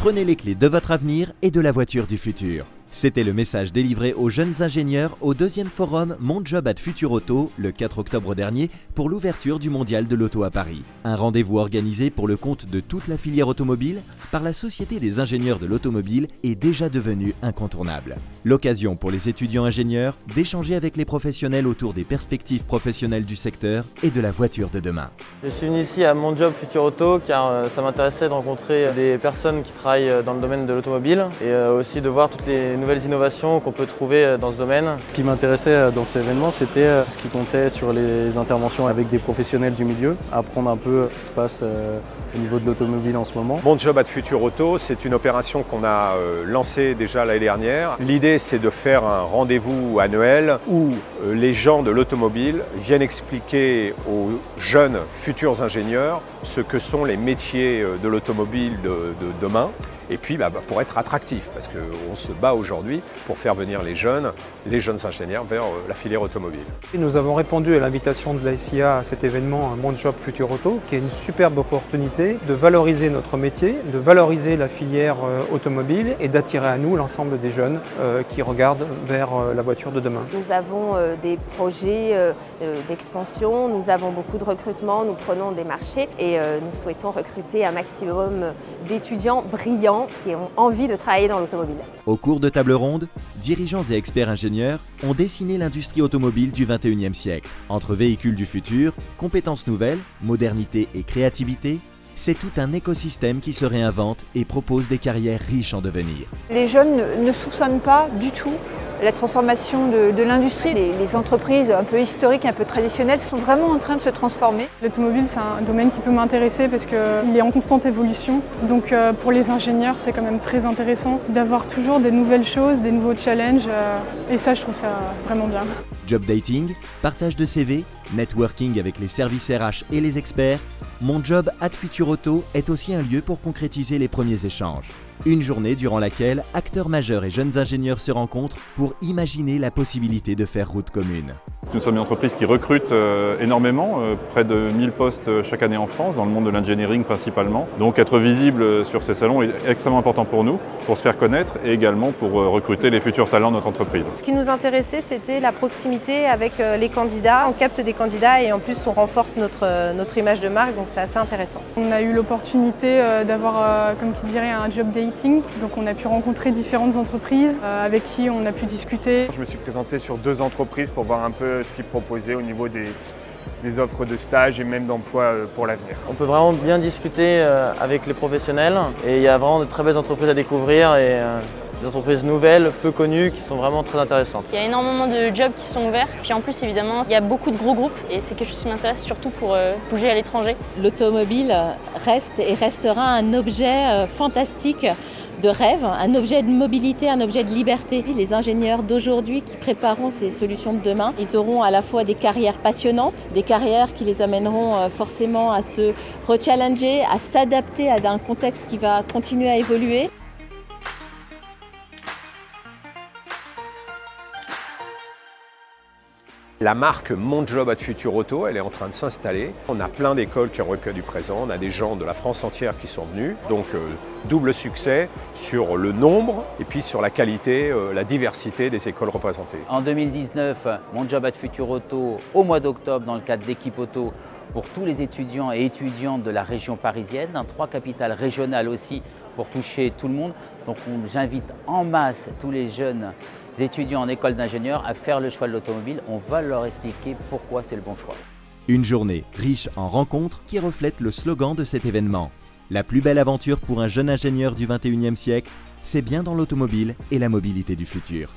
Prenez les clés de votre avenir et de la voiture du futur. C'était le message délivré aux jeunes ingénieurs au deuxième forum Mon Job at Futur Auto le 4 octobre dernier pour l'ouverture du Mondial de l'Auto à Paris. Un rendez-vous organisé pour le compte de toute la filière automobile par la Société des ingénieurs de l'automobile est déjà devenu incontournable. L'occasion pour les étudiants ingénieurs d'échanger avec les professionnels autour des perspectives professionnelles du secteur et de la voiture de demain. Je suis venu ici à Mon Job Futur Auto car ça m'intéressait de rencontrer des personnes qui travaillent dans le domaine de l'automobile et aussi de voir toutes les nouvelles innovations qu'on peut trouver dans ce domaine. Ce qui m'intéressait dans cet événement, c'était tout ce qui comptait sur les interventions avec des professionnels du milieu, apprendre un peu ce qui se passe au niveau de l'automobile en ce moment. Mon Job at Futur Auto, c'est une opération qu'on a lancée déjà l'année dernière. L'idée, c'est de faire un rendez-vous annuel où les gens de l'automobile viennent expliquer aux jeunes futurs ingénieurs ce que sont les métiers de l'automobile de demain. Et puis pour être attractif, parce qu'on se bat aujourd'hui pour faire venir les jeunes ingénieurs vers la filière automobile. Nous avons répondu à l'invitation de la SIA à cet événement Mon Job Futur Auto, qui est une superbe opportunité de valoriser notre métier, de valoriser la filière automobile et d'attirer à nous l'ensemble des jeunes qui regardent vers la voiture de demain. Nous avons des projets d'expansion, nous avons beaucoup de recrutement, nous prenons des marchés et nous souhaitons recruter un maximum d'étudiants brillants qui ont envie de travailler dans l'automobile. Au cours de tables rondes, dirigeants et experts ingénieurs ont dessiné l'industrie automobile du 21e siècle. Entre véhicules du futur, compétences nouvelles, modernité et créativité, c'est tout un écosystème qui se réinvente et propose des carrières riches en devenir. Les jeunes ne soupçonnent pas du tout la transformation de l'industrie. Les entreprises un peu historiques, un peu traditionnelles sont vraiment en train de se transformer. L'automobile, c'est un domaine qui peut m'intéresser parce qu'il est en constante évolution. Donc pour les ingénieurs, c'est quand même très intéressant d'avoir toujours des nouvelles choses, des nouveaux challenges. Et ça, je trouve ça vraiment bien. Job dating, partage de CV, networking avec les services RH et les experts, Mon Job at Futur Auto est aussi un lieu pour concrétiser les premiers échanges. Une journée durant laquelle acteurs majeurs et jeunes ingénieurs se rencontrent pour imaginer la possibilité de faire route commune. Nous sommes une entreprise qui recrute énormément, près de 1000 postes chaque année en France, dans le monde de l'engineering principalement. Donc être visible sur ces salons est extrêmement important pour nous, pour se faire connaître et également pour recruter les futurs talents de notre entreprise. Ce qui nous intéressait, c'était la proximité avec les candidats. On capte des candidats et en plus on renforce notre image de marque, donc c'est assez intéressant. On a eu l'opportunité d'avoir, comme qui dirait, un job dating. Donc on a pu rencontrer différentes entreprises avec qui on a pu discuter. Je me suis présenté sur 2 entreprises pour voir un peu ce qu'ils proposaient au niveau des offres de stage et même d'emploi pour l'avenir. On peut vraiment bien discuter avec les professionnels et il y a vraiment de très belles entreprises à découvrir et des entreprises nouvelles, peu connues, qui sont vraiment très intéressantes. Il y a énormément de jobs qui sont ouverts, puis en plus évidemment il y a beaucoup de gros groupes et c'est quelque chose qui m'intéresse surtout pour bouger à l'étranger. L'automobile reste et restera un objet fantastique de rêve, un objet de mobilité, un objet de liberté. Les ingénieurs d'aujourd'hui qui prépareront ces solutions de demain, ils auront à la fois des carrières passionnantes, des carrières qui les amèneront forcément à se rechallenger, à s'adapter à un contexte qui va continuer à évoluer. La marque Mon Job at Futur Auto, elle est en train de s'installer. On a plein d'écoles qui ont répondu présent, on a des gens de la France entière qui sont venus. Donc double succès sur le nombre et puis sur la qualité, la diversité des écoles représentées. En 2019, Mon Job at Futur Auto, au mois d'octobre, dans le cadre d'Équipe Auto, pour tous les étudiants et étudiantes de la région parisienne, dans 3 capitales régionales aussi pour toucher tout le monde. Donc j'invite en masse tous les jeunes étudiants en école d'ingénieur à faire le choix de l'automobile. On va leur expliquer pourquoi c'est le bon choix. Une journée riche en rencontres qui reflète le slogan de cet événement. La plus belle aventure pour un jeune ingénieur du 21e siècle, c'est bien dans l'automobile et la mobilité du futur.